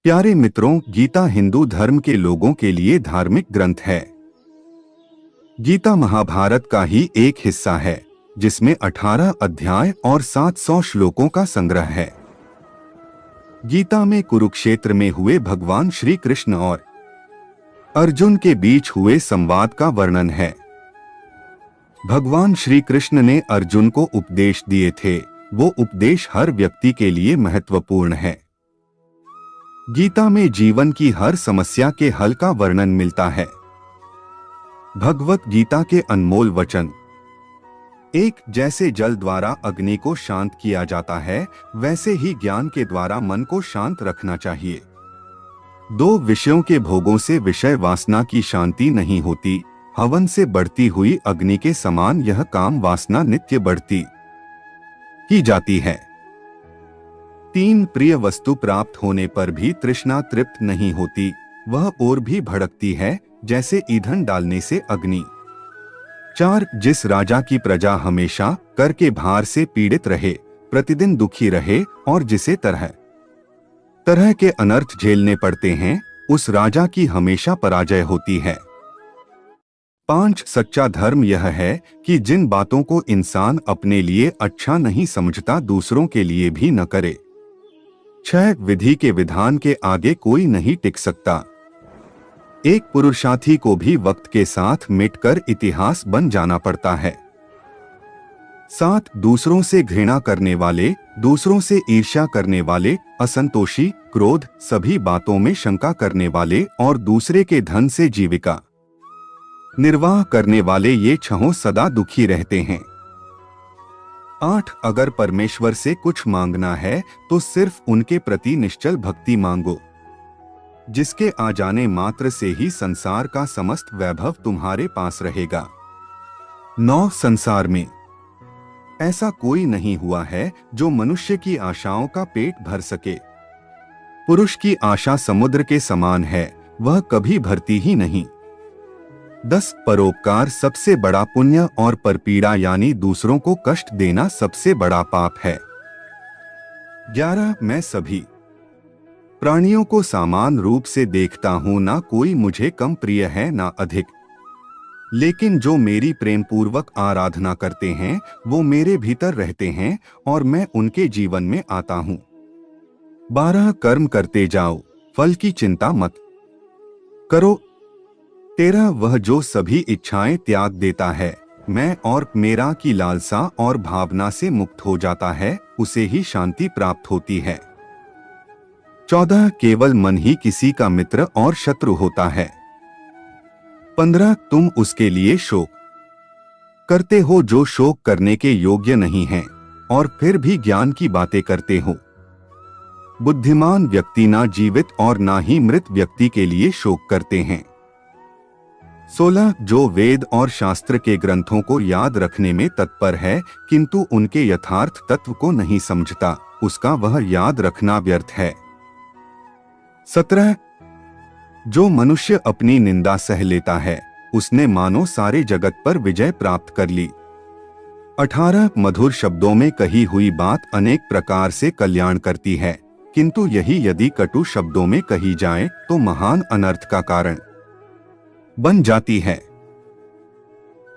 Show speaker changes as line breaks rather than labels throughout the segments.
प्यारे मित्रों, गीता हिंदू धर्म के लोगों के लिए धार्मिक ग्रंथ है। गीता महाभारत का ही एक हिस्सा है, जिसमें 18 अध्याय और 700 श्लोकों का संग्रह है। गीता में कुरुक्षेत्र में हुए भगवान श्री कृष्ण और अर्जुन के बीच हुए संवाद का वर्णन है। भगवान श्री कृष्ण ने अर्जुन को उपदेश दिए थे, वो उपदेश हर व्यक्ति के लिए महत्वपूर्ण है। गीता में जीवन की हर समस्या के हल का वर्णन मिलता है। भगवत गीता के अनमोल वचन। एक, जैसे जल द्वारा अग्नि को शांत किया जाता है, वैसे ही ज्ञान के द्वारा मन को शांत रखना चाहिए। दो, विषयों के भोगों से विषय वासना की शांति नहीं होती, हवन से बढ़ती हुई अग्नि के समान यह काम वासना नित्य बढ़ती की जाती है। तीन, प्रिय वस्तु प्राप्त होने पर भी तृष्णा तृप्त नहीं होती, वह और भी भड़कती है, जैसे ईंधन डालने से अग्नि। चार, जिस राजा की प्रजा हमेशा कर के भार से पीड़ित रहे, प्रतिदिन दुखी रहे और जिसे तरह तरह के अनर्थ झेलने पड़ते हैं, उस राजा की हमेशा पराजय होती है। पांच, सच्चा धर्म यह है कि जिन बातों को इंसान अपने लिए अच्छा नहीं समझता, दूसरों के लिए भी न करे। छह, विधि के विधान के आगे कोई नहीं टिक सकता। एक पुरुषार्थी को भी वक्त के साथ मिटकर इतिहास बन जाना पड़ता है। सात, दूसरों से घृणा करने वाले, दूसरों से ईर्ष्या करने वाले, असंतोषी, क्रोध, सभी बातों में शंका करने वाले और दूसरे के धन से जीविका निर्वाह करने वाले, ये छहों सदा दुखी रहते हैं। आठ, अगर परमेश्वर से कुछ मांगना है तो सिर्फ उनके प्रति निश्चल भक्ति मांगो, जिसके आ जाने मात्र से ही संसार का समस्त वैभव तुम्हारे पास रहेगा। 9, संसार में ऐसा कोई नहीं हुआ है जो मनुष्य की आशाओं का पेट भर सके। पुरुष की आशा समुद्र के समान है, वह कभी भरती ही नहीं। 10, परोपकार सबसे बड़ा पुण्य और परपीड़ा यानी दूसरों को कष्ट देना सबसे बड़ा पाप है। 11, मैं सभी प्राणियों को समान रूप से देखता हूं, ना कोई मुझे कम प्रिय है ना अधिक, लेकिन जो मेरी प्रेम पूर्वक आराधना करते हैं वो मेरे भीतर रहते हैं और मैं उनके जीवन में आता हूं। 12, कर्म करते जाओ, फल की चिंता मत करो। 13, वह जो सभी इच्छाएं त्याग देता है, मैं और मेरा की लालसा और भावना से मुक्त हो जाता है, उसे ही शांति प्राप्त होती है। 14, केवल मन ही किसी का मित्र और शत्रु होता है। 15, तुम उसके लिए शोक करते हो जो शोक करने के योग्य नहीं है और फिर भी ज्ञान की बातें करते हो। बुद्धिमान व्यक्ति ना जीवित और ना ही मृत व्यक्ति के लिए शोक करते हैं। 16, जो वेद और शास्त्र के ग्रंथों को याद रखने में तत्पर है किंतु उनके यथार्थ तत्व को नहीं समझता, उसका वह याद रखना व्यर्थ है। 17, जो मनुष्य अपनी निंदा सह लेता है, उसने मानो सारे जगत पर विजय प्राप्त कर ली। 18, मधुर शब्दों में कही हुई बात अनेक प्रकार से कल्याण करती है, किंतु यही यदि कटु शब्दों में कही जाए तो महान अनर्थ का कारण बन जाती है।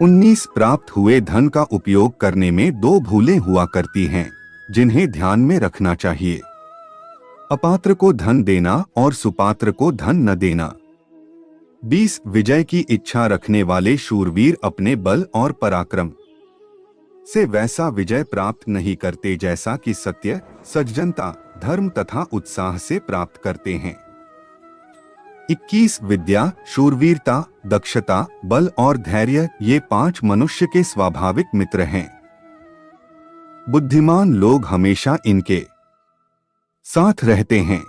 19, प्राप्त हुए धन का उपयोग करने में दो भूलें हुआ करती हैं, जिन्हें ध्यान में रखना चाहिए। अपात्र को धन देना और सुपात्र को धन न देना। 20, विजय की इच्छा रखने वाले शूरवीर अपने बल और पराक्रम से वैसा विजय प्राप्त नहीं करते जैसा कि सत्य, सज्जनता, धर्म तथा उत्साह से प्राप्त करते हैं। 21, विद्या, शूरवीरता, दक्षता, बल और धैर्य, ये 5 मनुष्य के स्वाभाविक मित्र हैं। बुद्धिमान लोग हमेशा इनके साथ रहते हैं।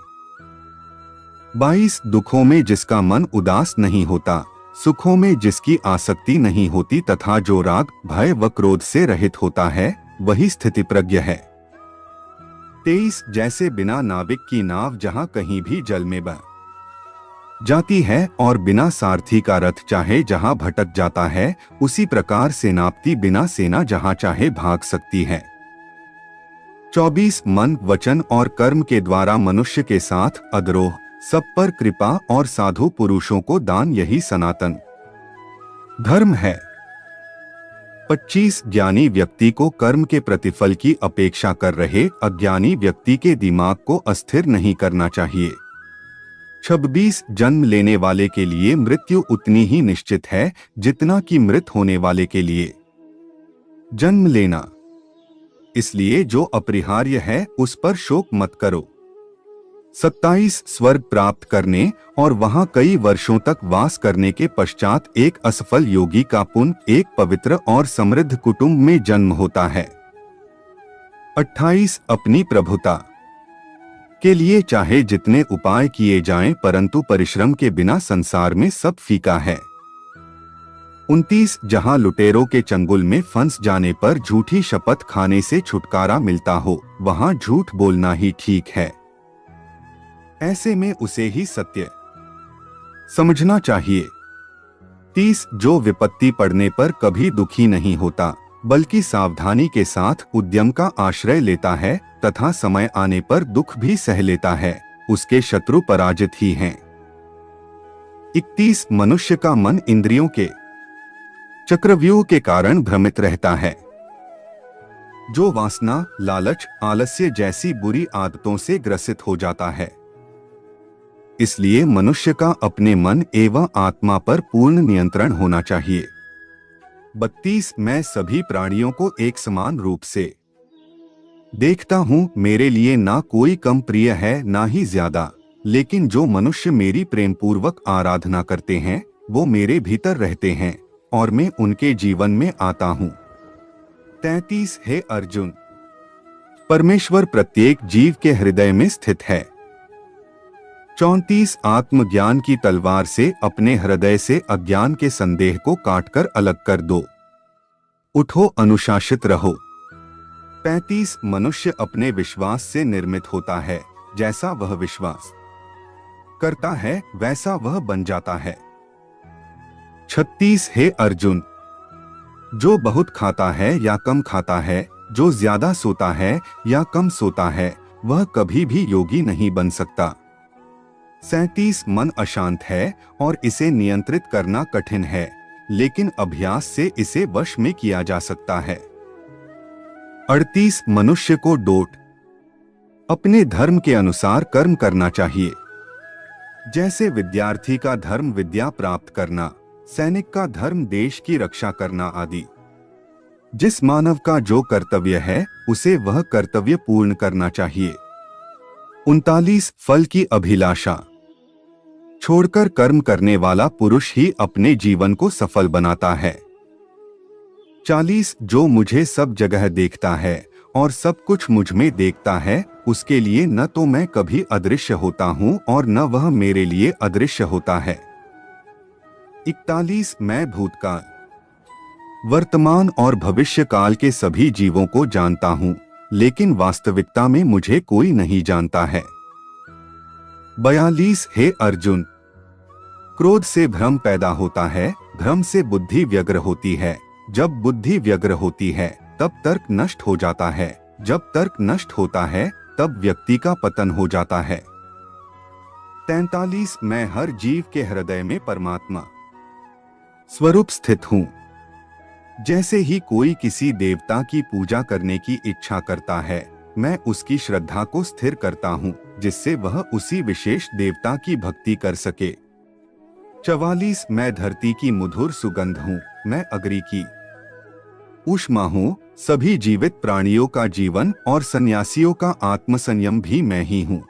22, दुखों में जिसका मन उदास नहीं होता, सुखों में जिसकी आसक्ति नहीं होती तथा जो राग, भय व क्रोध से रहित होता है, वही स्थितिप्रज्ञ है। 23, जैसे बिना नाविक की नाव जहां कहीं भी जल में बह जाती है और बिना सारथी का रथ चाहे जहां भटक जाता है, उसी प्रकार सेनापति बिना सेना जहां चाहे भाग सकती है। 24 मन, वचन और कर्म के द्वारा मनुष्य के साथ अद्रोह, सब पर कृपा और साधु पुरुषों को दान, यही सनातन धर्म है। 25 ज्ञानी व्यक्ति को कर्म के प्रतिफल की अपेक्षा कर रहे अज्ञानी व्यक्ति के दिमाग को अस्थिर नहीं करना चाहिए। 26 जन्म लेने वाले के लिए मृत्यु उतनी ही निश्चित है जितना कि मृत होने वाले के लिए जन्म लेना। इसलिए जो अपरिहार्य है उस पर शोक मत करो। 27 स्वर्ग प्राप्त करने और वहां कई वर्षों तक वास करने के पश्चात एक असफल योगी का पुण्य एक पवित्र और समृद्ध कुटुंब में जन्म होता है। 28 अपनी प्रभुता के लिए चाहे जितने उपाय किए जाएं, परंतु परिश्रम के बिना संसार में सब फीका है। 29 जहां लुटेरों के चंगुल में फंस जाने पर झूठी शपथ खाने से छुटकारा मिलता हो, वहां झूठ बोलना ही ठीक है। ऐसे में उसे ही सत्य समझना चाहिए। 30 जो विपत्ति पड़ने पर कभी दुखी नहीं होता, बल्कि सावधानी के साथ उद्यम का आश्रय लेता है तथा समय आने पर दुख भी सह लेता है, उसके शत्रु पराजित ही हैं। 31 मनुष्य का मन इंद्रियों के चक्रव्यूह के कारण भ्रमित रहता है। जो वासना, लालच, आलस्य जैसी बुरी आदतों से ग्रसित हो जाता है। इसलिए मनुष्य का अपने मन एवं आत्मा पर पूर्ण नियंत्रण होना चाहिए। 32 मैं सभी प्राणियों को एक समान रूप से देखता हूँ, मेरे लिए ना कोई कम प्रिय है ना ही ज्यादा, लेकिन जो मनुष्य मेरी प्रेम पूर्वक आराधना करते हैं वो मेरे भीतर रहते हैं और मैं उनके जीवन में आता हूँ। 33 हे अर्जुन, परमेश्वर प्रत्येक जीव के हृदय में स्थित है। 34 आत्मज्ञान की तलवार से अपने हृदय से अज्ञान के संदेह को काटकर अलग कर दो। उठो, अनुशासित रहो। 35 मनुष्य अपने विश्वास से निर्मित होता है, जैसा वह विश्वास करता है वैसा वह बन जाता है। 36 हे अर्जुन, जो बहुत खाता है या कम खाता है, जो ज्यादा सोता है या कम सोता है, वह कभी भी योगी नहीं बन सकता। 37 मन अशांत है और इसे नियंत्रित करना कठिन है, लेकिन अभ्यास से इसे वश में किया जा सकता है। 38 मनुष्य को डोट अपने धर्म के अनुसार कर्म करना चाहिए। जैसे विद्यार्थी का धर्म विद्या प्राप्त करना, सैनिक का धर्म देश की रक्षा करना आदि। जिस मानव का जो कर्तव्य है उसे वह कर्तव्य पूर्ण करना चाहिए। 39 फल की अभिलाषा छोड़कर कर्म करने वाला पुरुष ही अपने जीवन को सफल बनाता है। 40 जो मुझे सब जगह देखता है और सब कुछ मुझ में देखता है, उसके लिए न तो मैं कभी अदृश्य होता हूँ और न वह मेरे लिए अदृश्य होता है। 41 मैं भूतकाल, वर्तमान और भविष्य काल के सभी जीवों को जानता हूँ, लेकिन वास्तविकता में मुझे कोई नहीं जानता है। 42 हे अर्जुन, क्रोध से भ्रम पैदा होता है, भ्रम से बुद्धि व्यग्र होती है, जब बुद्धि व्यग्र होती है तब तर्क नष्ट हो जाता है, जब तर्क नष्ट होता है तब व्यक्ति का पतन हो जाता है। 43 मैं हर जीव के हृदय में परमात्मा स्वरूप स्थित हूँ। जैसे ही कोई किसी देवता की पूजा करने की इच्छा करता है, मैं उसकी श्रद्धा को स्थिर करता हूँ, जिससे वह उसी विशेष देवता की भक्ति कर सके। 44 मैं धरती की मधुर सुगंध हूँ, मैं अग्नि की ऊष्मा हूँ, सभी जीवित प्राणियों का जीवन और सन्यासियों का आत्मसंयम भी मैं ही हूँ।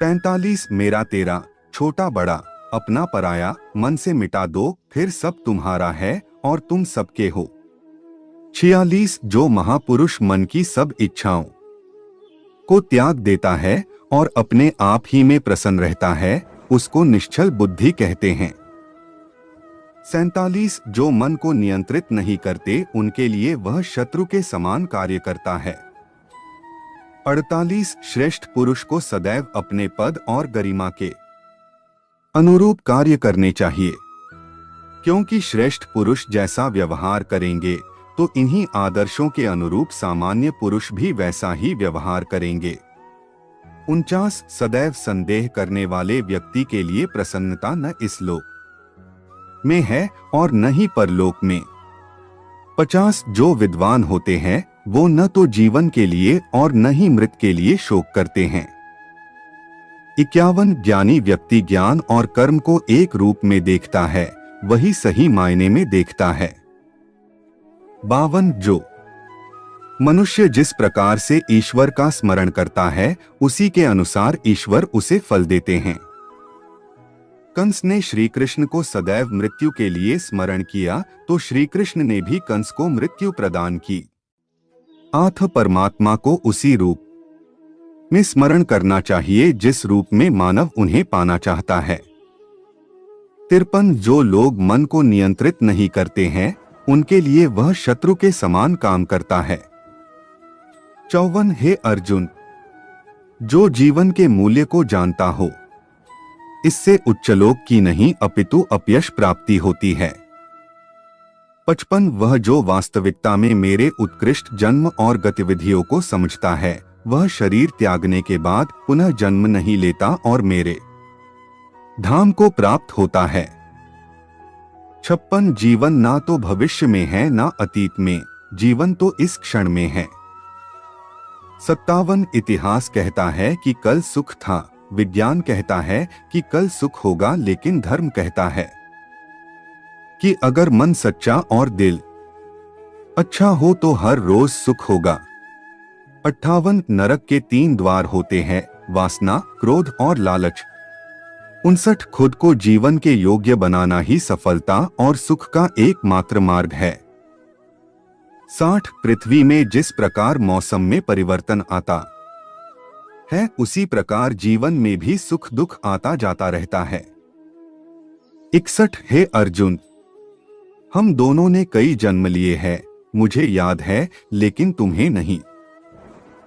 45 मेरा तेरा, छोटा बड़ा, अपना पराया, मन से मिटा दो, फिर सब तुम्हारा है और तुम सबके हो। 46 जो महापुरुष मन की सब इच्छाओं को त्याग देता है और अपने आप ही में प्रसन्न रहता है, उसको निश्चल बुद्धि कहते हैं। 47 जो मन को नियंत्रित नहीं करते, उनके लिए वह शत्रु के समान कार्य करता है। 48 श्रेष्ठ पुरुष को सदैव अपने पद और गरिमा के अनुरूप कार्य करने चाहिए, क्योंकि श्रेष्ठ पुरुष जैसा व्यवहार करेंगे तो इन्हीं आदर्शों के अनुरूप सामान्य पुरुष भी वैसा ही व्यवहार करेंगे। 49 सदैव संदेह करने वाले व्यक्ति के लिए प्रसन्नता न इस लोक में है और न ही परलोक में। 50 जो विद्वान होते हैं वो न तो जीवन के लिए और न ही मृत के लिए शोक करते हैं। 51 ज्ञानी व्यक्ति ज्ञान और कर्म को एक रूप में देखता है, वही सही मायने में देखता है। 52 जो मनुष्य जिस प्रकार से ईश्वर का स्मरण करता है उसी के अनुसार ईश्वर उसे फल देते हैं। कंस ने श्री कृष्ण को सदैव मृत्यु के लिए स्मरण किया तो श्री कृष्ण ने भी कंस को मृत्यु प्रदान की। आठ परमात्मा को उसी रूप में स्मरण करना चाहिए जिस रूप में मानव उन्हें पाना चाहता है। 53 जो लोग मन को नियंत्रित नहीं करते हैं उनके लिए वह शत्रु के समान काम करता है। 54 हे अर्जुन, जो जीवन के मूल्य को जानता हो इससे उच्चलोक की नहीं अपितु अपयश प्राप्ति होती है। 55 वह जो वास्तविकता में मेरे उत्कृष्ट जन्म और गतिविधियों को समझता है वह शरीर त्यागने के बाद पुनः जन्म नहीं लेता और मेरे धाम को प्राप्त होता है। 56 जीवन ना तो भविष्य में है ना अतीत में, जीवन तो इस क्षण में है। 57 इतिहास कहता है कि कल सुख था, विज्ञान कहता है कि कल सुख होगा, लेकिन धर्म कहता है कि अगर मन सच्चा और दिल अच्छा हो तो हर रोज सुख होगा। 58 नरक के 3 द्वार होते हैं, वासना, क्रोध और लालच। 59 खुद को जीवन के योग्य बनाना ही सफलता और सुख का एकमात्र मार्ग है। 60 पृथ्वी में जिस प्रकार मौसम में परिवर्तन आता है उसी प्रकार जीवन में भी सुख दुख आता जाता रहता है। 61 हे अर्जुन, हम दोनों ने कई जन्म लिए हैं, मुझे याद है लेकिन तुम्हें नहीं।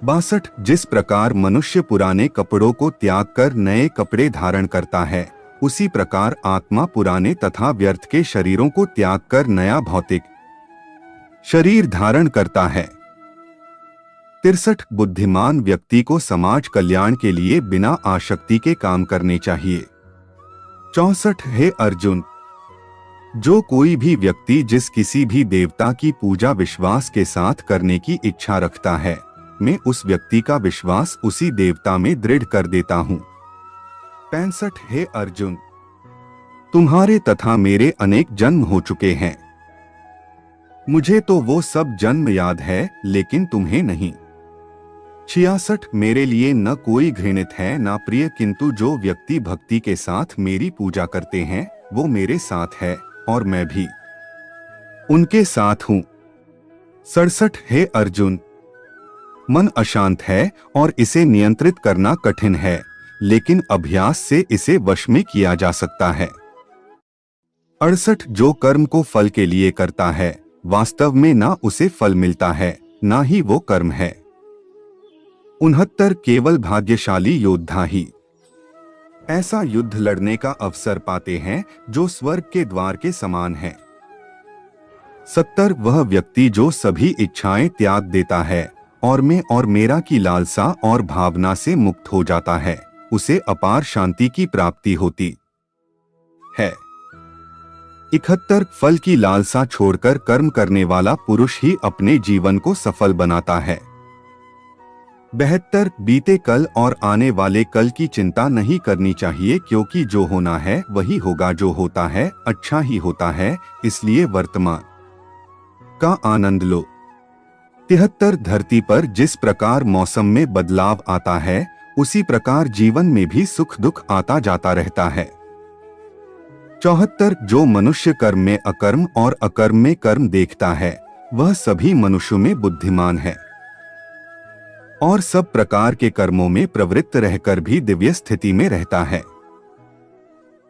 62 जिस प्रकार मनुष्य पुराने कपड़ों को त्याग कर नए कपड़े धारण करता है उसी प्रकार आत्मा पुराने तथा व्यर्थ के शरीरों को त्याग कर नया भौतिक शरीर धारण करता है। 63 बुद्धिमान व्यक्ति को समाज कल्याण के लिए बिना आसक्ति के काम करने चाहिए। 64 हे अर्जुन, जो कोई भी व्यक्ति जिस किसी भी देवता की पूजा विश्वास के साथ करने की इच्छा रखता है मैं उस व्यक्ति का विश्वास उसी देवता में दृढ़ कर देता हूँ। 65 हे अर्जुन, तुम्हारे तथा मेरे अनेक जन्म हो चुके हैं, मुझे तो वो सब जन्म याद है लेकिन तुम्हें नहीं। 66 मेरे लिए न कोई घृणित है न प्रिय, किंतु जो व्यक्ति भक्ति के साथ मेरी पूजा करते हैं वो मेरे साथ है और मैं भी उनके साथ हूँ। 67 हे अर्जुन, मन अशांत है और इसे नियंत्रित करना कठिन है, लेकिन अभ्यास से इसे वश में किया जा सकता है। 68 जो कर्म को फल के लिए करता है वास्तव में ना उसे फल मिलता है ना ही वो कर्म है। 69 केवल भाग्यशाली योद्धा ही ऐसा युद्ध लड़ने का अवसर पाते हैं जो स्वर्ग के द्वार के समान है। 70 वह व्यक्ति जो सभी इच्छाएं त्याग देता है और मैं और मेरा की लालसा और भावना से मुक्त हो जाता है, उसे अपार शांति की प्राप्ति होती है। 71 फल की लालसा छोड़कर कर्म करने वाला पुरुष ही अपने जीवन को सफल बनाता है। 72 बीते कल और आने वाले कल की चिंता नहीं करनी चाहिए, क्योंकि जो होना है वही होगा, जो होता है अच्छा ही होता है, इसलिए वर्तमान का आनंद लो। 73 धरती पर जिस प्रकार मौसम में बदलाव आता है उसी प्रकार जीवन में भी सुख दुख आता जाता रहता है। 74 जो मनुष्य कर्म में अकर्म और अकर्म में कर्म देखता है वह सभी मनुष्यों में बुद्धिमान है और सब प्रकार के कर्मों में प्रवृत्त रहकर भी दिव्य स्थिति में रहता है।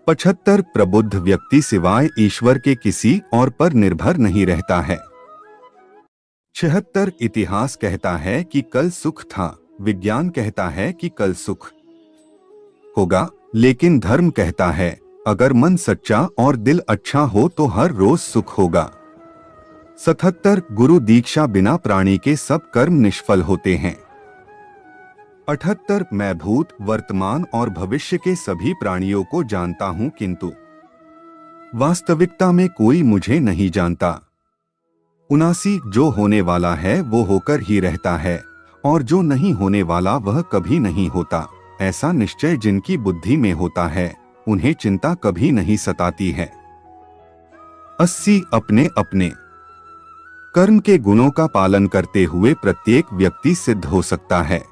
75 प्रबुद्ध व्यक्ति सिवाय ईश्वर के किसी और पर निर्भर नहीं रहता है। 76 इतिहास कहता है कि कल सुख था, विज्ञान कहता है कि कल सुख होगा, लेकिन धर्म कहता है अगर मन सच्चा और दिल अच्छा हो तो हर रोज सुख होगा। 77 गुरु दीक्षा बिना प्राणी के सब कर्म निष्फल होते हैं। 78 मैं भूत, वर्तमान और भविष्य के सभी प्राणियों को जानता हूं, किंतु वास्तविकता में कोई मुझे नहीं जानता। 79 जो होने वाला है वो होकर ही रहता है, और जो नहीं होने वाला वह कभी नहीं होता। ऐसा निश्चय जिनकी बुद्धि में होता है, उन्हें चिंता कभी नहीं सताती है। 80 अपने अपने कर्म के गुणों का पालन करते हुए प्रत्येक व्यक्ति सिद्ध हो सकता है।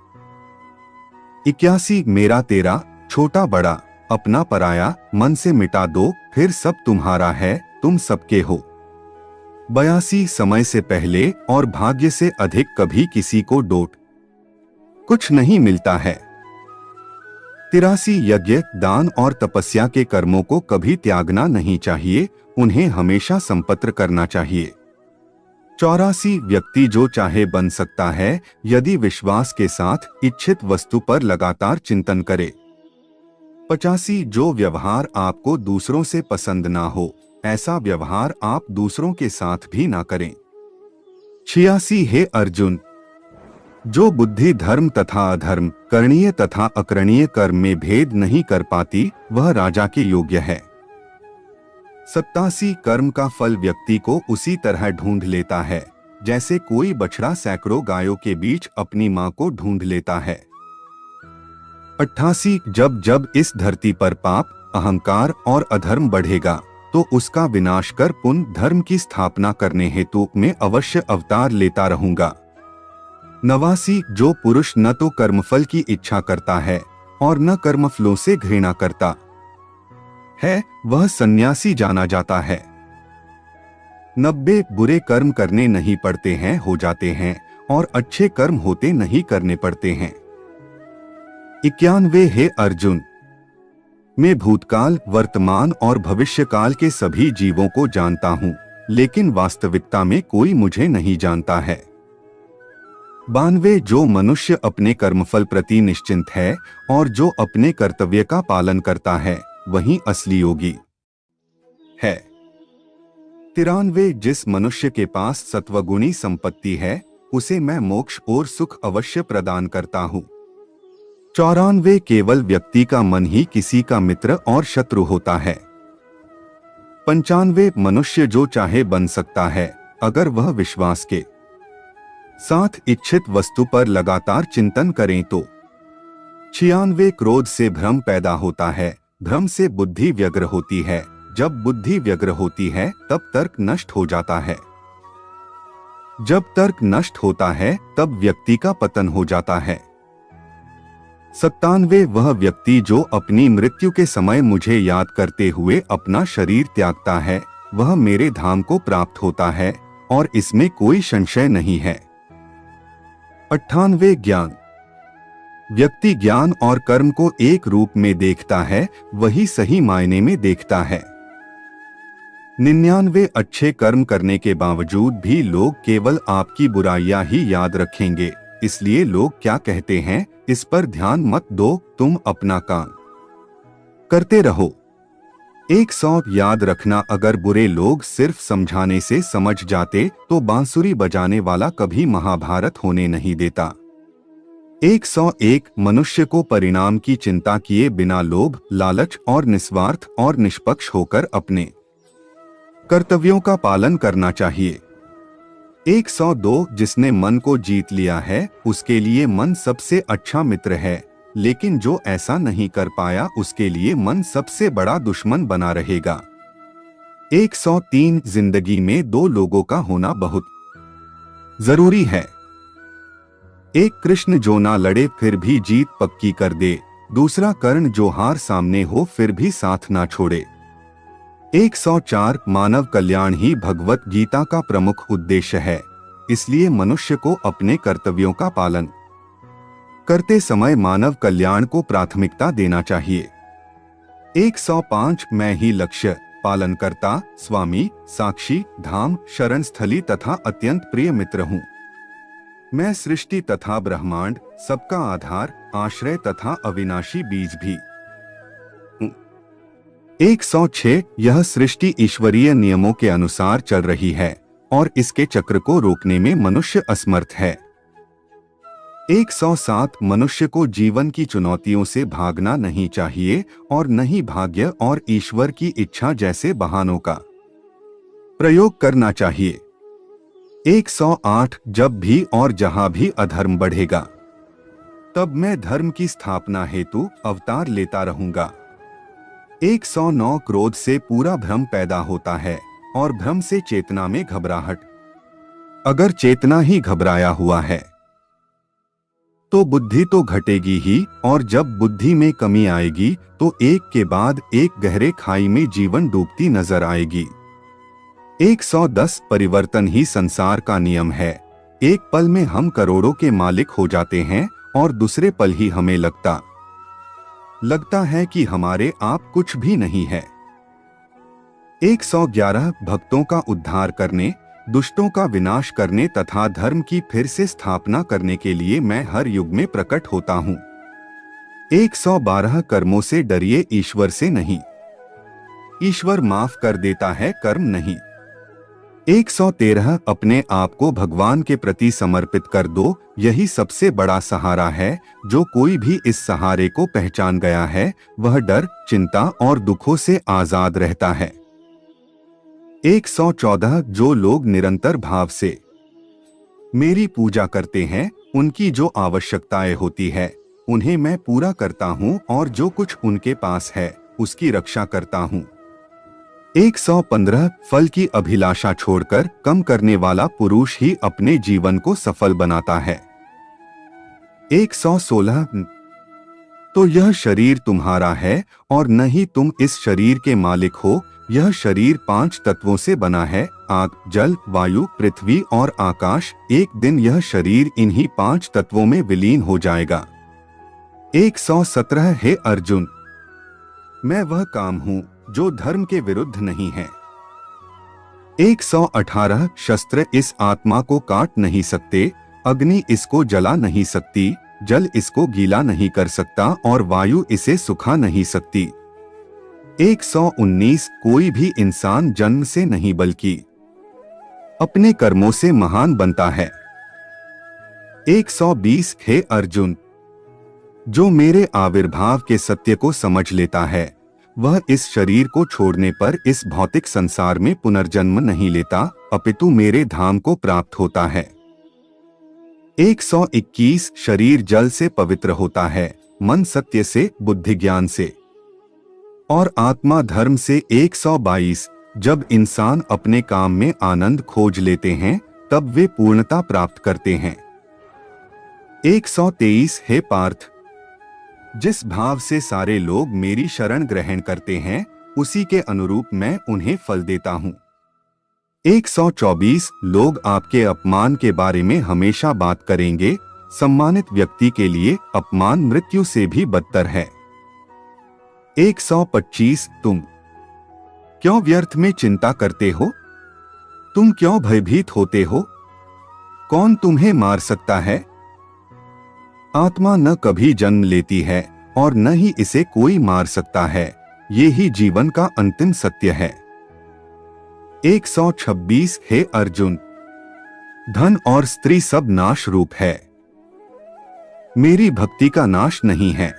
81 मेरा तेरा, छोटा बड़ा, अपना पराया, मन से मिटा दो, फिर सब तुम्हारा है, तुम सबके हो। 82 समय से पहले और भाग्य से अधिक कभी किसी को डोट कुछ नहीं मिलता है। 83 यज्ञ, दान और तपस्या के कर्मों को कभी त्यागना नहीं चाहिए, उन्हें हमेशा संपत्र करना चाहिए। 84 व्यक्ति जो चाहे बन सकता है यदि विश्वास के साथ इच्छित वस्तु पर लगातार चिंतन करे। 85 जो व्यवहार आपको दूसरों से पसंद ना हो, ऐसा व्यवहार आप दूसरों के साथ भी ना करें। 86 हे अर्जुन, जो बुद्धि धर्म तथा अधर्म, करणीय तथा अकरणीय कर्म में भेद नहीं कर पाती, वह राजा के योग्य है। 87 कर्म का फल व्यक्ति को उसी तरह ढूंढ लेता है जैसे कोई बछड़ा सैकड़ों गायों के बीच अपनी मां को ढूंढ लेता है। 88 जब जब इस धरती पर पाप, अहंकार और अधर्म बढ़ेगा तो उसका विनाश कर पुण्य धर्म की स्थापना करने हेतु मैं अवश्य अवतार लेता रहूंगा। 89 जो पुरुष न तो कर्मफल की इच्छा करता है और न कर्मफलों से घृणा करता है, वह सन्यासी जाना जाता है। 90 बुरे कर्म करने नहीं पड़ते हैं, हो जाते हैं, और अच्छे कर्म होते नहीं करने पड़ते हैं। 91 हे अर्जुन, मैं भूतकाल, वर्तमान और भविष्यकाल के सभी जीवों को जानता हूं, लेकिन वास्तविकता में कोई मुझे नहीं जानता है। 92 जो मनुष्य अपने कर्मफल प्रति निश्चिंत है और जो अपने कर्तव्य का पालन करता है, वही असली योगी है। 93 जिस मनुष्य के पास सत्वगुणी संपत्ति है, उसे मैं मोक्ष और सुख अवश्य प्रदान करता हूँ। 94 केवल व्यक्ति का मन ही किसी का मित्र और शत्रु होता है। 95 मनुष्य जो चाहे बन सकता है, अगर वह विश्वास के साथ इच्छित वस्तु पर लगातार चिंतन करें तो। 96 क्रोध से भ्रम पैदा होता है, भ्रम से बुद्धि व्यग्र होती है, जब बुद्धि व्यग्र होती है तब तर्क नष्ट हो जाता है, जब तर्क नष्ट होता है तब व्यक्ति का पतन हो जाता है। 97 वह व्यक्ति जो अपनी मृत्यु के समय मुझे याद करते हुए अपना शरीर त्यागता है, वह मेरे धाम को प्राप्त होता है और इसमें कोई संशय नहीं है। 98 ज्ञान, व्यक्ति ज्ञान और कर्म को एक रूप में देखता है, वही सही मायने में देखता है। 99 अच्छे कर्म करने के बावजूद भी लोग केवल आपकी बुराइयां ही याद रखेंगे, इसलिए लोग क्या कहते हैं इस पर ध्यान मत दो, तुम अपना काम करते रहो। 100 याद रखना, अगर बुरे लोग सिर्फ समझाने से समझ जाते तो बांसुरी बजाने वाला कभी महाभारत होने नहीं देता। 101 मनुष्य को परिणाम की चिंता किए बिना लोभ, लालच और निस्वार्थ और निष्पक्ष होकर अपने कर्तव्यों का पालन करना चाहिए। 102 जिसने मन को जीत लिया है, उसके लिए मन सबसे अच्छा मित्र है, लेकिन जो ऐसा नहीं कर पाया उसके लिए मन सबसे बड़ा दुश्मन बना रहेगा। 103 जिंदगी में दो लोगों का होना बहुत जरूरी है। एक कृष्ण जो ना लड़े फिर भी जीत पक्की कर दे, दूसरा कर्ण जो हार सामने हो फिर भी साथ ना छोड़े। 104 मानव कल्याण ही भगवत गीता का प्रमुख उद्देश्य है, इसलिए मनुष्य को अपने कर्तव्यों का पालन करते समय मानव कल्याण को प्राथमिकता देना चाहिए। 105 मैं ही लक्ष्य, पालनकर्ता, स्वामी, साक्षी, धाम, शरण स्थली तथा अत्यंत प्रिय मित्र हूँ। मैं सृष्टि तथा ब्रह्मांड, सबका आधार, आश्रय तथा अविनाशी बीज भी हूँ। 106 यह सृष्टि ईश्वरीय नियमों के अनुसार चल रही है और इसके चक्र को रोकने में मनुष्य असमर्थ है। 107 मनुष्य को जीवन की चुनौतियों से भागना नहीं चाहिए और न ही भाग्य और ईश्वर की इच्छा जैसे बहानों का प्रयोग करना चाहिए। 108 जब भी और जहां भी अधर्म बढ़ेगा, तब मैं धर्म की स्थापना हेतु अवतार लेता रहूंगा। 109 क्रोध से पूरा भ्रम पैदा होता है और भ्रम से चेतना में घबराहट। अगर चेतना ही घबराया हुआ है तो बुद्धि तो घटेगी ही, और जब बुद्धि में कमी आएगी तो एक के बाद एक गहरे खाई में जीवन डूबती नजर आएगी। 110 परिवर्तन ही संसार का नियम है। एक पल में हम करोड़ों के मालिक हो जाते हैं और दूसरे पल ही हमें लगता है कि हमारे आप कुछ भी नहीं है। 111 भक्तों का उद्धार करने, दुष्टों का विनाश करने तथा धर्म की फिर से स्थापना करने के लिए मैं हर युग में प्रकट होता हूँ। 112 कर्मों से डरिए, ईश्वर से नहीं। ईश्वर माफ कर देता है, कर्म नहीं। 113 अपने आप को भगवान के प्रति समर्पित कर दो, यही सबसे बड़ा सहारा है। जो कोई भी इस सहारे को पहचान गया है वह डर, चिंता और दुखों से आजाद रहता है। 114 जो लोग निरंतर भाव से मेरी पूजा करते हैं, उनकी जो आवश्यकताएं होती है उन्हें मैं पूरा करता हूं और जो कुछ उनके पास है उसकी रक्षा करता हूं। 115 फल की अभिलाषा छोड़कर कम करने वाला पुरुष ही अपने जीवन को सफल बनाता है। 116 तो यह शरीर तुम्हारा है और न ही तुम इस शरीर के मालिक हो। यह शरीर 5 तत्वों से बना है, आग, जल, वायु, पृथ्वी और आकाश। एक दिन यह शरीर इन्हीं 5 तत्वों में विलीन हो जाएगा। 117 हे अर्जुन, मैं वह काम हूं जो धर्म के विरुद्ध नहीं है। 118 शस्त्र इस आत्मा को काट नहीं सकते, अग्नि इसको जला नहीं सकती, जल इसको गीला नहीं कर सकता और वायु इसे सुखा नहीं सकती। 119 कोई भी इंसान जन्म से नहीं बल्कि अपने कर्मों से महान बनता है। 120 हे अर्जुन, जो मेरे आविर्भाव के सत्य को समझ लेता है वह इस शरीर को छोड़ने पर इस भौतिक संसार में पुनर्जन्म नहीं लेता, अपितु मेरे धाम को प्राप्त होता है। 121 शरीर जल से पवित्र होता है, मन सत्य से, बुद्धि ज्ञान से और आत्मा धर्म से। 122 जब इंसान अपने काम में आनंद खोज लेते हैं तब वे पूर्णता प्राप्त करते हैं। 123 हे पार्थ, जिस भाव से सारे लोग मेरी शरण ग्रहण करते हैं उसी के अनुरूप मैं उन्हें फल देता हूँ। 124 लोग आपके अपमान के बारे में हमेशा बात करेंगे, सम्मानित व्यक्ति के लिए अपमान मृत्यु से भी बदतर है। 125 तुम क्यों व्यर्थ में चिंता करते हो? तुम क्यों भयभीत होते हो? कौन तुम्हें मार सकता है? आत्मा न कभी जन्म लेती है और न ही इसे कोई मार सकता है, ये ही जीवन का अंतिम सत्य है। 126 हे अर्जुन, धन और स्त्री सब नाश रूप है, मेरी भक्ति का नाश नहीं है।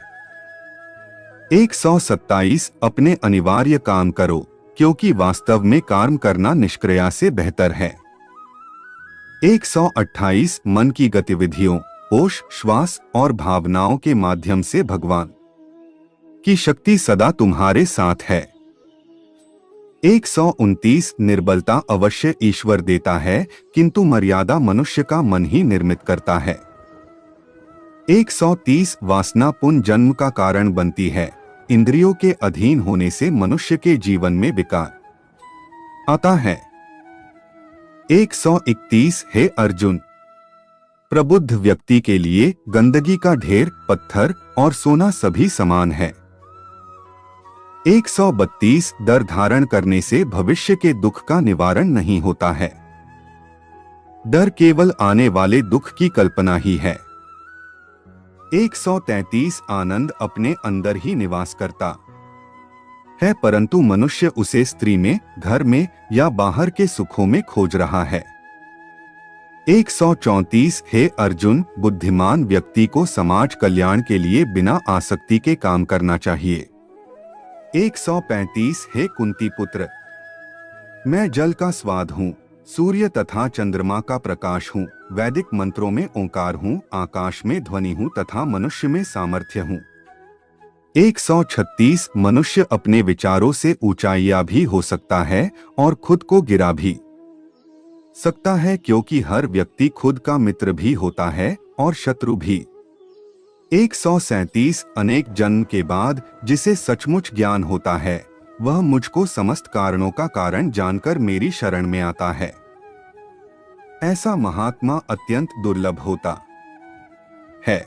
127 अपने अनिवार्य काम करो, क्योंकि वास्तव में काम करना निष्क्रिया से बेहतर है। 128 मन की गतिविधियों, होश, श्वास और भावनाओं के माध्यम से भगवान की शक्ति सदा तुम्हारे साथ है। 129 निर्बलता अवश्य ईश्वर देता है, किंतु मर्यादा मनुष्य का मन ही निर्मित करता है। 130 वासना पुनर्जन्म का कारण बनती है, इंद्रियों के अधीन होने से मनुष्य के जीवन में विकार आता है। 131 हे अर्जुन, प्रबुद्ध व्यक्ति के लिए गंदगी का ढेर, पत्थर और सोना सभी समान है। 132 डर धारण करने से भविष्य के दुख का निवारण नहीं होता है, डर केवल आने वाले दुख की कल्पना ही है। 133 आनंद अपने अंदर ही निवास करता है, परंतु मनुष्य उसे स्त्री में, घर में या बाहर के सुखों में खोज रहा है। 134 हे अर्जुन, बुद्धिमान व्यक्ति को समाज कल्याण के लिए बिना आसक्ति के काम करना चाहिए। 135 हे कुंती पुत्र, मैं जल का स्वाद हूँ, सूर्य तथा चंद्रमा का प्रकाश हूँ, वैदिक मंत्रों में ओंकार हूँ, आकाश में ध्वनि हूँ तथा मनुष्य में सामर्थ्य हूँ। 136 मनुष्य अपने विचारों से ऊंचाइयां भी हो सकता है और खुद को गिरा भी सकता है, क्योंकि हर व्यक्ति खुद का मित्र भी होता है और शत्रु भी। 137 अनेक जन्म के बाद जिसे सचमुच ज्ञान होता है, वह मुझको समस्त कारणों का कारण जानकर मेरी शरण में आता है। ऐसा महात्मा अत्यंत दुर्लभ होता है।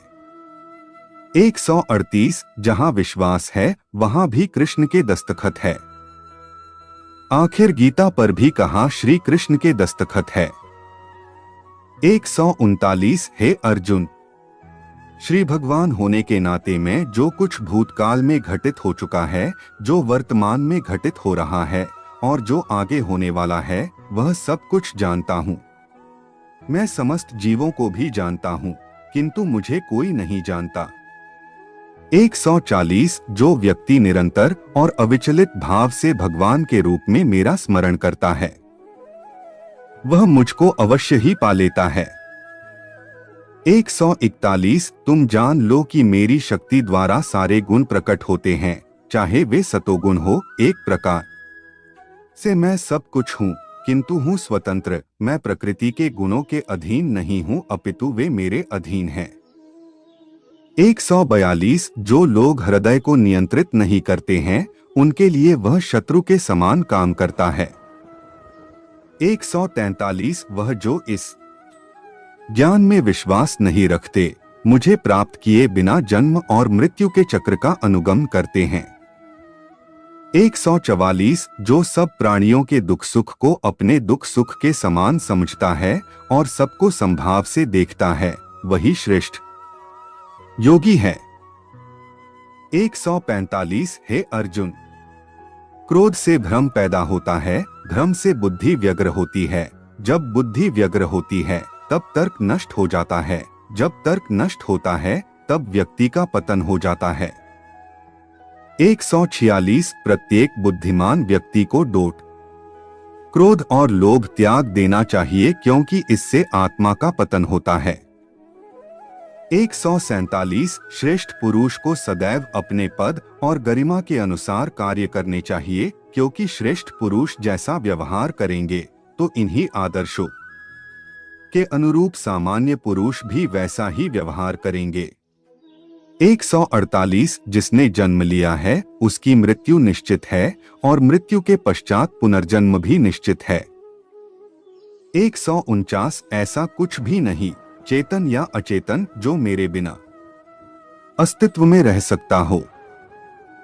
138 जहां विश्वास है वहां भी कृष्ण के दस्तखत है। आखिर गीता पर भी कहा श्री कृष्ण के दस्तखत है। 139 हे अर्जुन, श्री भगवान होने के नाते मैं जो कुछ भूतकाल में घटित हो चुका है, जो वर्तमान में घटित हो रहा है और जो आगे होने वाला है, वह सब कुछ जानता हूँ। मैं समस्त जीवों को भी जानता हूँ, किंतु मुझे कोई नहीं जानता। 140 जो व्यक्ति निरंतर और अविचलित भाव से भगवान के रूप में मेरा स्मरण करता है, वह मुझको अवश्य ही पा लेता है। 141 तुम जान लो कि मेरी शक्ति द्वारा सारे गुण प्रकट होते हैं, चाहे वे सतोगुण हो। एक प्रकार से मैं सब कुछ हूँ, किंतु हूँ स्वतंत्र। मैं प्रकृति के गुणों के अधीन नहीं हूँ, अपितु वे मेरे अधीन हैं। 142 जो लोग हृदय को नियंत्रित नहीं करते हैं, उनके लिए वह शत्रु के समान काम करता है। 143 वह जो इस ज्ञान में विश्वास नहीं रखते, मुझे प्राप्त किए बिना जन्म और मृत्यु के चक्र का अनुगम करते हैं। 144 जो सब प्राणियों के दुख सुख को अपने दुख सुख के समान समझता है और सबको समभाव से देखता है, वही श्रेष्ठ योगी है। 145 हे अर्जुन, क्रोध से भ्रम पैदा होता है, भ्रम से बुद्धि व्यग्र होती है, जब बुद्धि व्यग्र होती है तब तर्क नष्ट हो जाता है, जब तर्क नष्ट होता है तब व्यक्ति का पतन हो जाता है। 146 प्रत्येक बुद्धिमान व्यक्ति को डोट, क्रोध और लोभ त्याग देना चाहिए, क्योंकि इससे आत्मा का पतन होता है। 147 श्रेष्ठ पुरुष को सदैव अपने पद और गरिमा के अनुसार कार्य करने चाहिए, क्योंकि श्रेष्ठ पुरुष जैसा व्यवहार करेंगे तो इन्हीं आदर्शों के अनुरूप सामान्य पुरुष भी वैसा ही व्यवहार करेंगे। 148 जिसने जन्म लिया है उसकी मृत्यु निश्चित है और मृत्यु के पश्चात पुनर्जन्म भी निश्चित है। 149 ऐसा कुछ भी नहीं, चेतन या अचेतन, जो मेरे बिना अस्तित्व में रह सकता हो।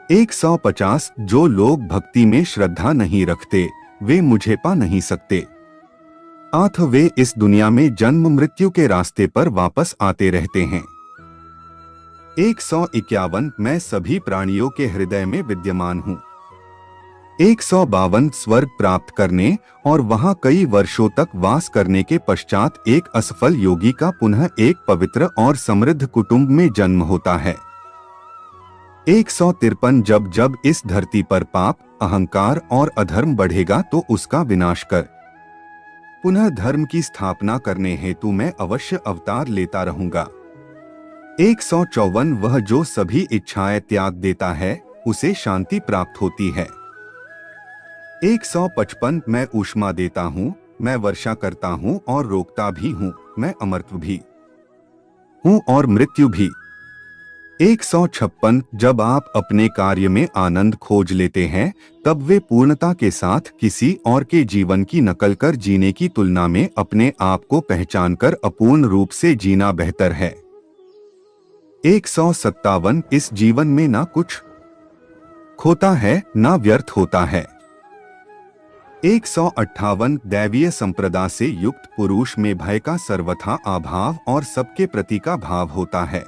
150 जो लोग भक्ति में श्रद्धा नहीं रखते, वे मुझे पा नहीं सकते, अथ वे इस दुनिया में जन्म मृत्यु के रास्ते पर वापस आते रहते हैं। 151 मैं सभी प्राणियों के हृदय में विद्यमान हूँ। 152 स्वर्ग प्राप्त करने और वहां कई वर्षों तक वास करने के पश्चात एक असफल योगी का पुनः एक पवित्र और समृद्ध कुटुंब में जन्म होता है। 153 जब जब इस धरती पर पाप, अहंकार और अधर्म बढ़ेगा तो उसका विनाश कर पुनः धर्म की स्थापना करने हेतु मैं अवश्य अवतार लेता रहूंगा। 154 वह जो सभी इच्छाएं त्याग देता है उसे शांति प्राप्त होती है। 155 मैं ऊष्मा देता हूँ, मैं वर्षा करता हूँ और रोकता भी हूँ, मैं अमरत्व भी हूँ और मृत्यु भी। 156 जब आप अपने कार्य में आनंद खोज लेते हैं तब वे पूर्णता के साथ किसी और के जीवन की नकल कर जीने की तुलना में अपने आप को पहचानकर अपूर्ण रूप से जीना बेहतर है। 157 इस जीवन में ना कुछ खोता है ना व्यर्थ होता है। 158 दैवीय संप्रदा से युक्त पुरुष में भय का सर्वथा अभाव और सबके प्रति का भाव होता है।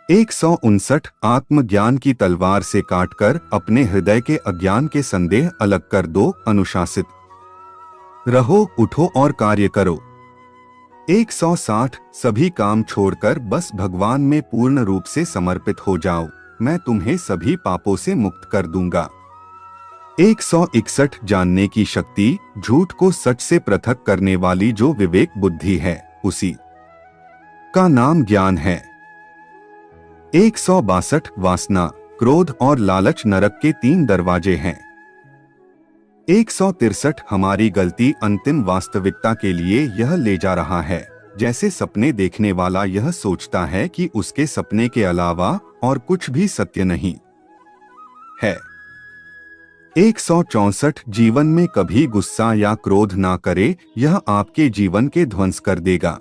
159 आत्मज्ञान की तलवार से काटकर अपने हृदय के अज्ञान के संदेह अलग कर दो, अनुशासित रहो, उठो और कार्य करो। 160 सभी काम छोड़कर बस भगवान में पूर्ण रूप से समर्पित हो जाओ, मैं तुम्हें सभी पापों से मुक्त कर दूंगा। 161 जानने की शक्ति, झूठ को सच से पृथक करने वाली जो विवेक बुद्धि है, उसी का नाम ज्ञान है। 162 वासना, क्रोध और लालच नरक के 3 दरवाजे हैं। 163 हमारी गलती अंतिम वास्तविकता के लिए यह ले जा रहा है, जैसे सपने देखने वाला यह सोचता है कि उसके सपने के अलावा और कुछ भी सत्य नहीं है। 164 जीवन में कभी गुस्सा या क्रोध ना करे, यह आपके जीवन के ध्वंस कर देगा।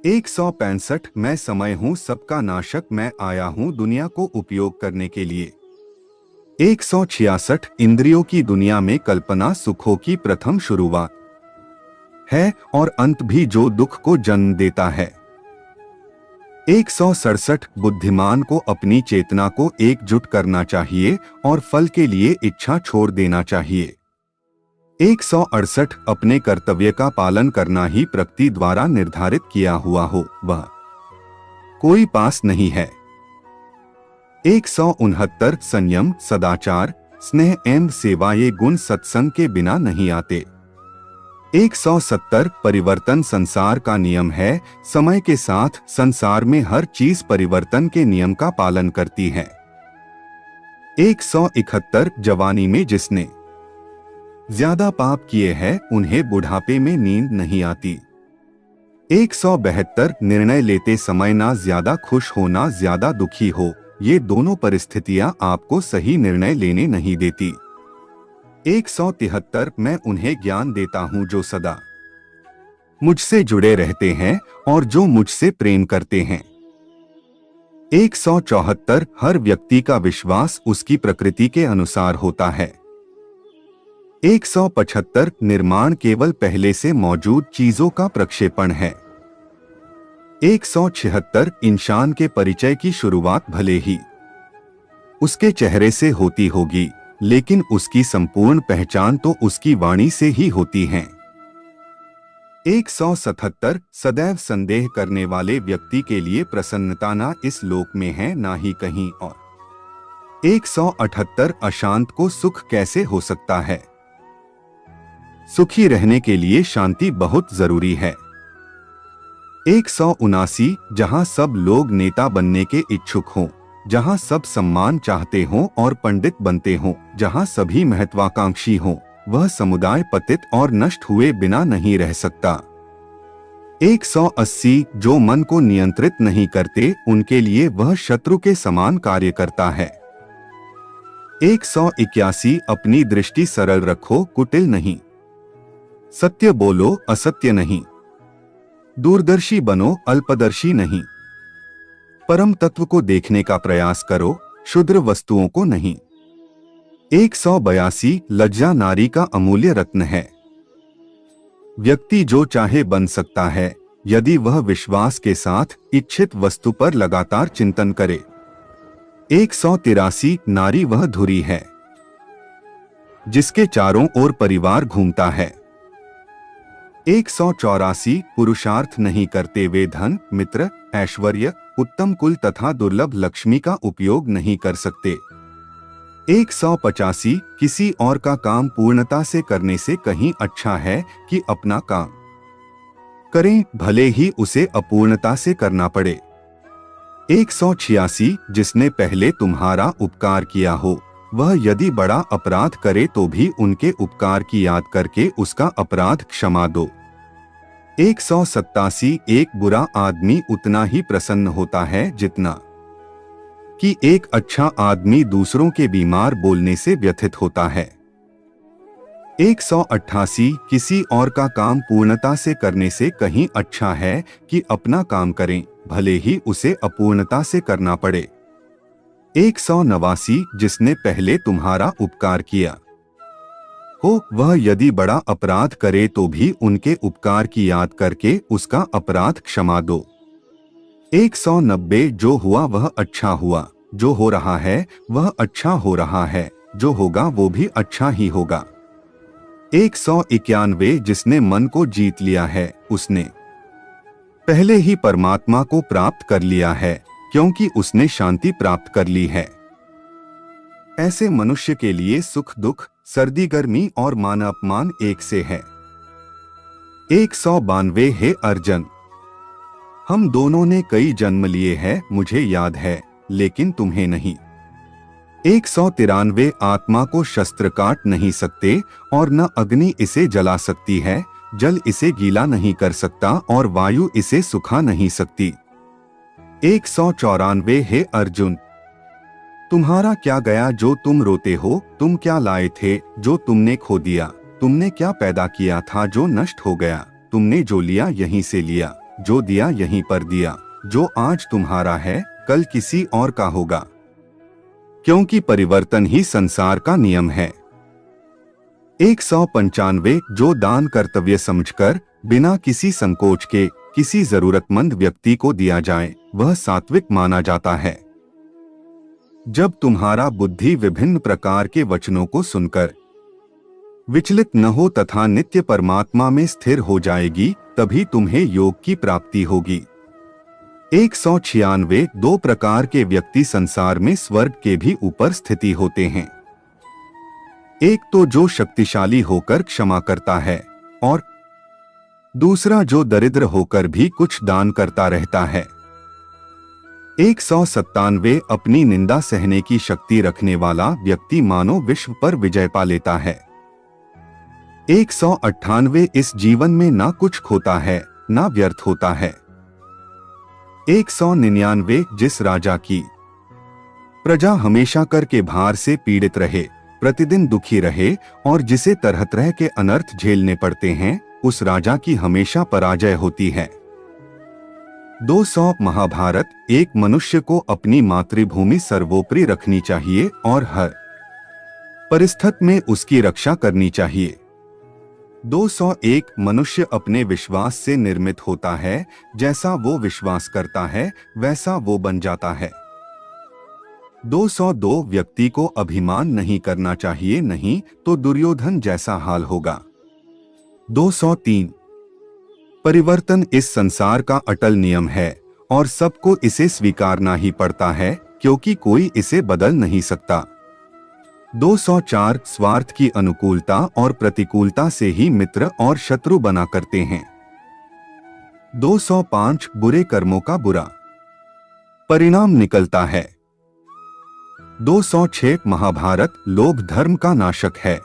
165 मैं समय हूँ सबका नाशक, मैं आया हूँ दुनिया को उपयोग करने के लिए। 166 इंद्रियों की दुनिया में कल्पना सुखों की प्रथम शुरुआत है और अंत भी जो दुख को जन्म देता है। 167 बुद्धिमान को अपनी चेतना को एकजुट करना चाहिए और फल के लिए इच्छा छोड़ देना चाहिए। 168 अपने कर्तव्य का पालन करना ही प्रकृति द्वारा निर्धारित किया हुआ हो, वह कोई पास नहीं है। 169 संयम, सदाचार, स्नेह एवं सेवा ये गुण सत्संग के बिना नहीं आते। 170 परिवर्तन संसार का नियम है, समय के साथ संसार में हर चीज परिवर्तन के नियम का पालन करती है। 171 जवानी में जिसने ज्यादा पाप किए हैं उन्हें बुढ़ापे में नींद नहीं आती। 172 निर्णय लेते समय ना ज्यादा खुश हो ना ज्यादा दुखी हो, ये दोनों परिस्थितियां आपको सही निर्णय लेने नहीं देती। 173 मैं उन्हें ज्ञान देता हूं जो सदा मुझसे जुड़े रहते हैं और जो मुझसे प्रेम करते हैं। 174 हर व्यक्ति का विश्वास उसकी प्रकृति के अनुसार होता है। 175 निर्माण केवल पहले से मौजूद चीजों का प्रक्षेपण है। 176 इंसान के परिचय की शुरुआत भले ही उसके चेहरे से होती होगी, लेकिन उसकी संपूर्ण पहचान तो उसकी वाणी से ही होती है। 177 सदैव संदेह करने वाले व्यक्ति के लिए प्रसन्नता ना इस लोक में है ना ही कहीं और। 178 अशांत को सुख कैसे हो सकता है? सुखी रहने के लिए शांति बहुत जरूरी है। 179 जहां सब लोग नेता बनने के इच्छुक हों, जहां सब सम्मान चाहते हों और पंडित बनते हों, जहां सभी महत्वाकांक्षी हों, वह समुदाय पतित और नष्ट हुए बिना नहीं रह सकता। 180 जो मन को नियंत्रित नहीं करते उनके लिए वह शत्रु के समान कार्य करता है। 181 अपनी दृष्टि सरल रखो, कुटिल नहीं, सत्य बोलो, असत्य नहीं, दूरदर्शी बनो, अल्पदर्शी नहीं, परम तत्व को देखने का प्रयास करो, क्षुद्र वस्तुओं को नहीं। 182 लज्जा नारी का अमूल्य रत्न है। व्यक्ति जो चाहे बन सकता है यदि वह विश्वास के साथ इच्छित वस्तु पर लगातार चिंतन करे। 183 नारी वह धुरी है जिसके चारों ओर परिवार घूमता है। 184 पुरुषार्थ नहीं करते वे धन, मित्र, ऐश्वर्य, उत्तम कुल तथा दुर्लभ लक्ष्मी का उपयोग नहीं कर सकते। 185 किसी और का काम पूर्णता से करने से कहीं अच्छा है कि अपना काम करें, भले ही उसे अपूर्णता से करना पड़े। 186 जिसने पहले तुम्हारा उपकार किया हो वह यदि बड़ा अपराध करे तो भी उनके उपकार की याद करके उसका अपराध क्षमा दो। 187 एक बुरा आदमी उतना ही प्रसन्न होता है जितना कि एक अच्छा आदमी दूसरों के बीमार बोलने से व्यथित होता है। 188 किसी और का काम पूर्णता से करने से कहीं अच्छा है कि अपना काम करें, भले ही उसे अपूर्णता से करना पड़े। 189 जिसने पहले तुम्हारा उपकार किया हो वह यदि बड़ा अपराध करे तो भी उनके उपकार की याद करके उसका अपराध क्षमा दो। 190 जो हुआ वह अच्छा हुआ, जो हो रहा है वह अच्छा हो रहा है, जो होगा वो भी अच्छा ही होगा। 191 जिसने मन को जीत लिया है उसने पहले ही परमात्मा को प्राप्त कर लिया है, क्योंकि उसने शांति प्राप्त कर ली है। ऐसे मनुष्य के लिए सुख दुख, सर्दी गर्मी और मान अपमान एक से है। 192 हे अर्जुन, हम दोनों ने कई जन्म लिए हैं, मुझे याद है, लेकिन तुम्हें नहीं। 193 आत्मा को शस्त्र काट नहीं सकते और न अग्नि इसे जला सकती है, जल इसे गीला नहीं कर सकता और वायु इसे सुखा नहीं सकती। 194 हे अर्जुन, तुम्हारा क्या गया जो तुम रोते हो? तुम क्या लाए थे जो तुमने खो दिया? तुमने क्या पैदा किया था जो नष्ट हो गया? तुमने जो लिया यहीं से लिया, जो दिया यहीं पर दिया। जो आज तुम्हारा है कल किसी और का होगा, क्योंकि परिवर्तन ही संसार का नियम है। 195 जो दान कर्तव्य समझकर बिना किसी संकोच के किसी जरूरतमंद व्यक्ति को दिया जाए, वह सात्विक माना जाता है। जब तुम्हारा बुद्धि विभिन्न प्रकार के वचनों को सुनकर विचलित न हो तथा नित्य परमात्मा में स्थिर हो जाएगी, तभी तुम्हें योग की प्राप्ति होगी। 196 दो प्रकार के व्यक्ति संसार में स्वर्ग के भी ऊपर स्थिति होते हैं। एक तो जो शक्तिशाली होकर क्षमा करता है और दूसरा जो दरिद्र होकर भी कुछ दान करता रहता है। 197 अपनी निंदा सहने की शक्ति रखने वाला व्यक्ति मानो विश्व पर विजय पा लेता है। 198 इस जीवन में ना कुछ खोता है ना व्यर्थ होता है। 199 जिस राजा की प्रजा हमेशा कर के भार से पीड़ित रहे, प्रतिदिन दुखी रहे और जिसे तरह तरह के अनर्थ झेलने पड़ते हैं, उस राजा की हमेशा पराजय होती है। 200 महाभारत, एक मनुष्य को अपनी मातृभूमि सर्वोपरि रखनी चाहिए और हर परिस्थिति में उसकी रक्षा करनी चाहिए। 201 मनुष्य अपने विश्वास से निर्मित होता है, जैसा वो विश्वास करता है वैसा वो बन जाता है। 202 व्यक्ति को अभिमान नहीं करना चाहिए, नहीं तो दुर्योधन जैसा हाल होगा। 203 परिवर्तन इस संसार का अटल नियम है और सबको इसे स्वीकारना ही पड़ता है, क्योंकि कोई इसे बदल नहीं सकता। 204 स्वार्थ की अनुकूलता और प्रतिकूलता से ही मित्र और शत्रु बना करते हैं। 205 बुरे कर्मों का बुरा परिणाम निकलता है। 206 महाभारत लोभ धर्म का नाशक है।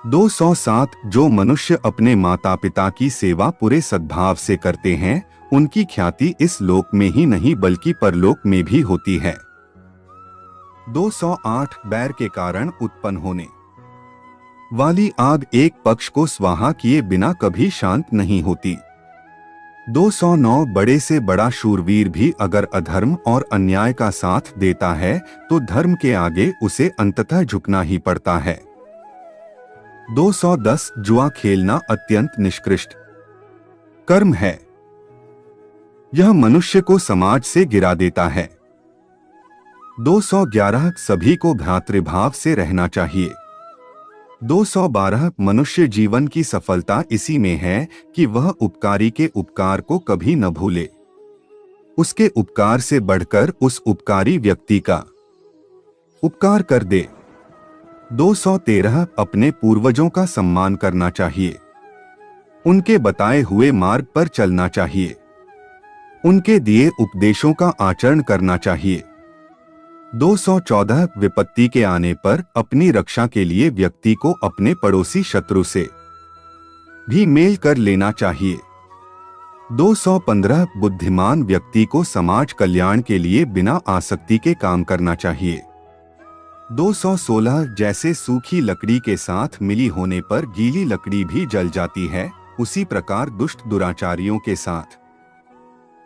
207 जो मनुष्य अपने माता पिता की सेवा पूरे सद्भाव से करते हैं, उनकी ख्याति इस लोक में ही नहीं बल्कि परलोक में भी होती है। 208 बैर के कारण उत्पन्न होने वाली आग एक पक्ष को स्वाहा किए बिना कभी शांत नहीं होती। 209 बड़े से बड़ा शूरवीर भी अगर अधर्म और अन्याय का साथ देता है तो धर्म के आगे उसे अंततः झुकना ही पड़ता है। 210 जुआ खेलना अत्यंत निष्कृष्ट कर्म है, यह मनुष्य को समाज से गिरा देता है। 211 सभी को भ्रातृभाव से रहना चाहिए। 212 मनुष्य जीवन की सफलता इसी में है कि वह उपकारी के उपकार को कभी न भूले, उसके उपकार से बढ़कर उस उपकारी व्यक्ति का उपकार कर दे। 213 अपने पूर्वजों का सम्मान करना चाहिए, उनके बताए हुए मार्ग पर चलना चाहिए, उनके दिए उपदेशों का आचरण करना चाहिए। 214 विपत्ति के आने पर अपनी रक्षा के लिए व्यक्ति को अपने पड़ोसी शत्रु से भी मेल कर लेना चाहिए। 215 बुद्धिमान व्यक्ति को समाज कल्याण के लिए बिना आसक्ति के काम करना चाहिए। 216 जैसे सूखी लकड़ी के साथ मिली होने पर गीली लकड़ी भी जल जाती है, उसी प्रकार दुष्ट दुराचारियों के साथ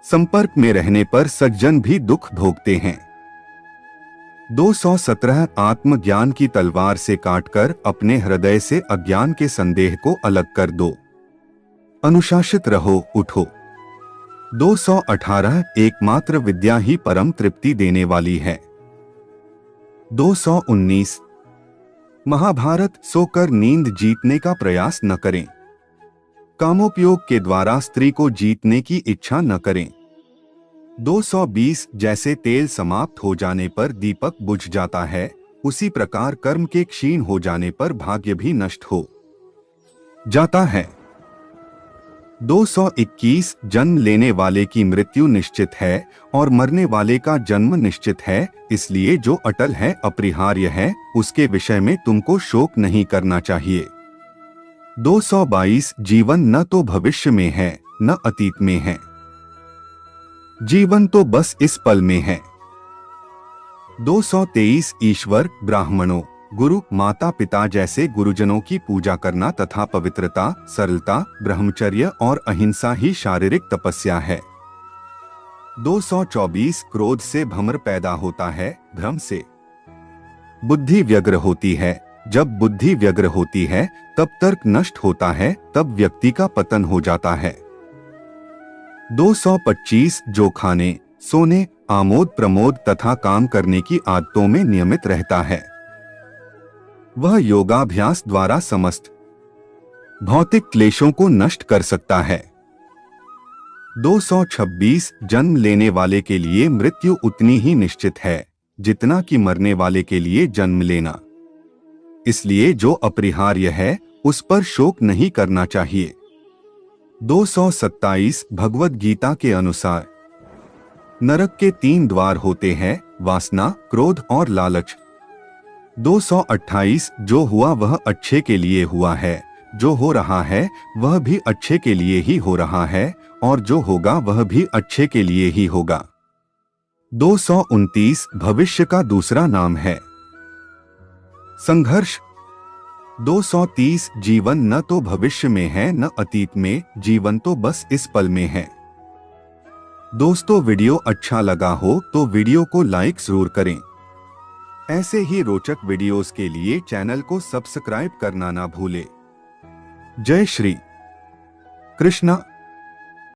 संपर्क में रहने पर सज्जन भी दुख भोगते हैं। 217 आत्मज्ञान की तलवार से काटकर अपने हृदय से अज्ञान के संदेह को अलग कर दो, अनुशासित रहो, उठो। 218 एकमात्र विद्या ही परम तृप्ति देने वाली है। 219 महाभारत सोकर नींद जीतने का प्रयास न करें, कामोपयोग के द्वारा स्त्री को जीतने की इच्छा न करें। 220 जैसे तेल समाप्त हो जाने पर दीपक बुझ जाता है, उसी प्रकार कर्म के क्षीण हो जाने पर भाग्य भी नष्ट हो जाता है। 221 जन्म लेने वाले की मृत्यु निश्चित है और मरने वाले का जन्म निश्चित है, इसलिए जो अटल है, अपरिहार्य है, उसके विषय में तुमको शोक नहीं करना चाहिए। 222 जीवन न तो भविष्य में है न अतीत में है, जीवन तो बस इस पल में है। 223 ईश्वर, ब्राह्मणों, गुरु, माता पिता जैसे गुरुजनों की पूजा करना तथा पवित्रता, सरलता, ब्रह्मचर्य और अहिंसा ही शारीरिक तपस्या है। 224 क्रोध से भ्रम पैदा होता है, भ्रम से बुद्धि व्यग्र होती है, जब बुद्धि व्यग्र होती है तब तर्क नष्ट होता है, तब व्यक्ति का पतन हो जाता है। 225 जो खाने, सोने, आमोद प्रमोद तथा काम करने की आदतों में नियमित रहता है, वह योगाभ्यास द्वारा समस्त भौतिक क्लेशों को नष्ट कर सकता है। 226 जन्म लेने वाले के लिए मृत्यु उतनी ही निश्चित है जितना कि मरने वाले के लिए जन्म लेना, इसलिए जो अपरिहार्य है उस पर शोक नहीं करना चाहिए। 227 भगवद गीता के अनुसार नरक के 3 द्वार होते हैं, वासना, क्रोध और लालच। 228 जो हुआ वह अच्छे के लिए हुआ है, जो हो रहा है वह भी अच्छे के लिए ही हो रहा है और जो होगा वह भी अच्छे के लिए ही होगा। 229 भविष्य का दूसरा नाम है संघर्ष। 230 जीवन न तो भविष्य में है न अतीत में, जीवन तो बस इस पल में है। दोस्तों, वीडियो अच्छा लगा हो तो वीडियो को लाइक जरूर करें। ऐसे ही रोचक वीडियोस के लिए चैनल को सब्सक्राइब करना ना भूलें। जय श्री कृष्णा।